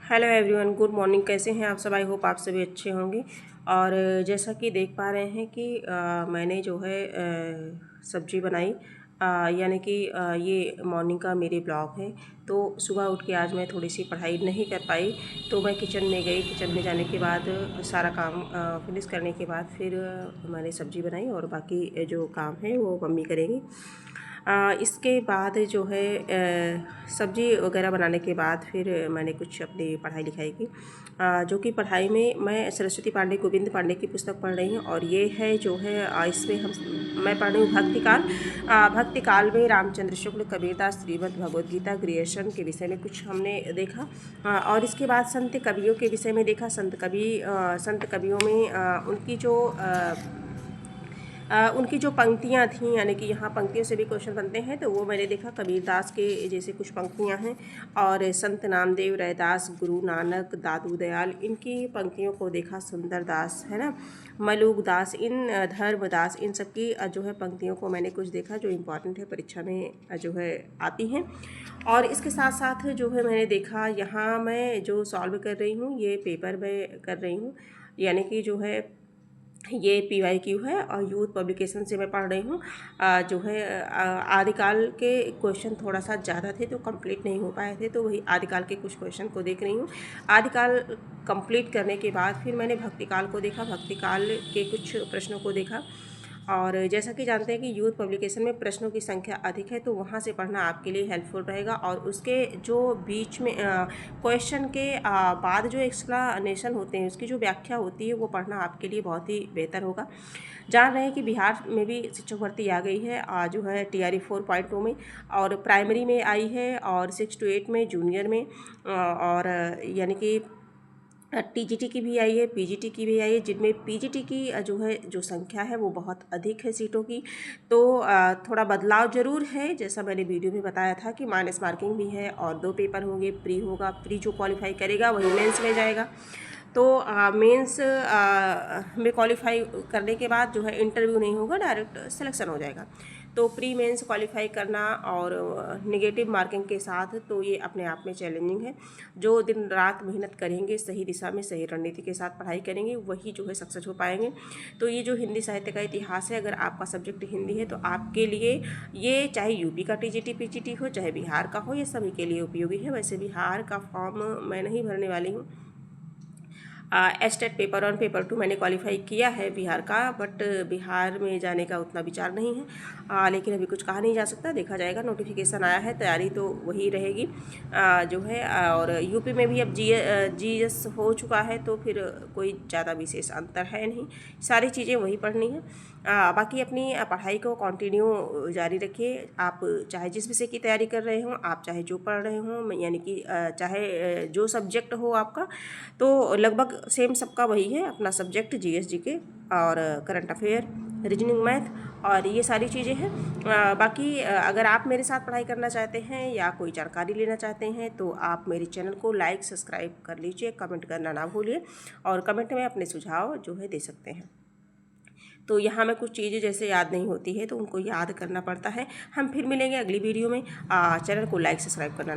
Hello everyone, good morning. कैसे हैं आप सब? आई होप आप सभी अच्छे होंगे। और जैसा कि देख पा रहे हैं कि मैंने जो है सब्जी बनाई, यानी कि ये मॉर्निंग का मेरे ब्लॉग है। तो सुबह उठ के आज मैं थोड़ी सी पढ़ाई नहीं कर पाई, तो मैं किचन में गई। किचन में जाने के बाद सारा काम फिनिश करने के बाद फिर मैंने सब्जी बनाई और बाकी जो काम है वो मम्मी करेंगी। इसके बाद जो है सब्ज़ी वगैरह बनाने के बाद फिर मैंने कुछ अपनी पढ़ाई लिखाई की, जो कि पढ़ाई में मैं सरस्वती पांडे, गोविंद पांडे की पुस्तक पढ़ रही हूँ। और ये है जो है इसमें मैं पढ़ रही हूँ भक्तिकाल। भक्तिकाल में रामचंद्र शुक्ल, कबीरदास, श्रीमद् भगवद गीता, क्रिएशन के विषय में कुछ हमने देखा। और इसके बाद संत कवियों के विषय में देखा। संत कवियों में उनकी जो पंक्तियाँ थीं, यानी कि यहाँ पंक्तियों से भी क्वेश्चन बनते हैं, तो वो मैंने देखा। कबीरदास के जैसे कुछ पंक्तियाँ हैं, और संत नामदेव, रैदास, गुरु नानक, दादू दयाल, इनकी पंक्तियों को देखा। सुंदरदास है ना, मलूकदास, इन धर्मदास, इन सब की जो है पंक्तियों को मैंने कुछ देखा, जो इम्पॉर्टेंट है, परीक्षा में जो है आती हैं। और इसके साथ साथ जो है मैंने देखा, यहाँ मैं जो सॉल्व कर रही हूँ ये पेपर में कर रही हूँ, यानी कि जो है ये PYQ है और यूथ पब्लिकेशन से मैं पढ़ रही हूँ। जो है आदिकाल के क्वेश्चन थोड़ा सा ज़्यादा थे तो कंप्लीट नहीं हो पाए थे, तो वही आदिकाल के कुछ क्वेश्चन को देख रही हूँ। आदिकाल कंप्लीट करने के बाद फिर मैंने भक्तिकाल को देखा, भक्तिकाल के कुछ प्रश्नों को देखा। और जैसा कि जानते हैं कि यूथ पब्लिकेशन में प्रश्नों की संख्या अधिक है, तो वहाँ से पढ़ना आपके लिए हेल्पफुल रहेगा। और उसके जो बीच में क्वेश्चन के बाद जो एक्सप्लेनेशन होते हैं, उसकी जो व्याख्या होती है, वो पढ़ना आपके लिए बहुत ही बेहतर होगा। जान रहे हैं कि बिहार में भी शिक्षक भर्ती आ गई है, जो है TRE 4.2 में, और प्राइमरी में आई है, और 6 to 8 में, जूनियर में, और यानी कि TGT की भी आई है, PGT की भी आई है, जिनमें PGT की जो है जो संख्या है वो बहुत अधिक है सीटों की। तो थोड़ा बदलाव ज़रूर है, जैसा मैंने वीडियो में बताया था कि माइनस मार्किंग भी है, और 2 पेपर होंगे। प्री होगा, प्री जो क्वालिफाई करेगा वही मेंस में जाएगा। तो मेंस में क्वालिफाई करने के बाद जो है इंटरव्यू नहीं होगा, डायरेक्ट सिलेक्शन हो जाएगा। तो प्री मेंस क्वालिफाई करना और नेगेटिव मार्किंग के साथ, तो ये अपने आप में चैलेंजिंग है। जो दिन रात मेहनत करेंगे, सही दिशा में सही रणनीति के साथ पढ़ाई करेंगे, वही जो है सक्सेस हो पाएंगे। तो ये जो हिंदी साहित्य का इतिहास है, अगर आपका सब्जेक्ट हिंदी है तो आपके लिए ये, चाहे UP का TGT PGT हो, चाहे बिहार का हो, ये सभी के लिए उपयोगी है। वैसे बिहार का फॉर्म मैं नहीं भरने वाली हूँ। एस्टेट पेपर 1 पेपर 2 मैंने क्वालिफाई किया है बिहार का, बट बिहार में जाने का उतना विचार नहीं है। लेकिन अभी कुछ कहा नहीं जा सकता, देखा जाएगा। नोटिफिकेशन आया है, तैयारी तो वही रहेगी जो है। और यूपी में भी अब GS हो चुका है, तो फिर कोई ज़्यादा विशेष अंतर है नहीं, सारी चीज़ें वही पढ़नी है। बाकी अपनी पढ़ाई को कंटिन्यू जारी रखिए। आप चाहे जिस विषय की तैयारी कर रहे हो, आप चाहे जो पढ़ रहे हो, यानी कि चाहे जो सब्जेक्ट हो आपका, तो लगभग सेम सबका वही है अपना सब्जेक्ट, GS GK और करंट अफेयर, रीजनिंग, मैथ, और ये सारी चीज़ें हैं। बाकी अगर आप मेरे साथ पढ़ाई करना चाहते हैं या कोई जानकारी लेना चाहते हैं, तो आप मेरे चैनल को लाइक सब्सक्राइब कर लीजिए, कमेंट करना ना भूलिए, और कमेंट में अपने सुझाव जो है दे सकते हैं। तो यहाँ में कुछ चीज़ें जैसे याद नहीं होती है, तो उनको याद करना पड़ता है। हम फिर मिलेंगे अगली वीडियो में। चैनल को लाइक सब्सक्राइब करना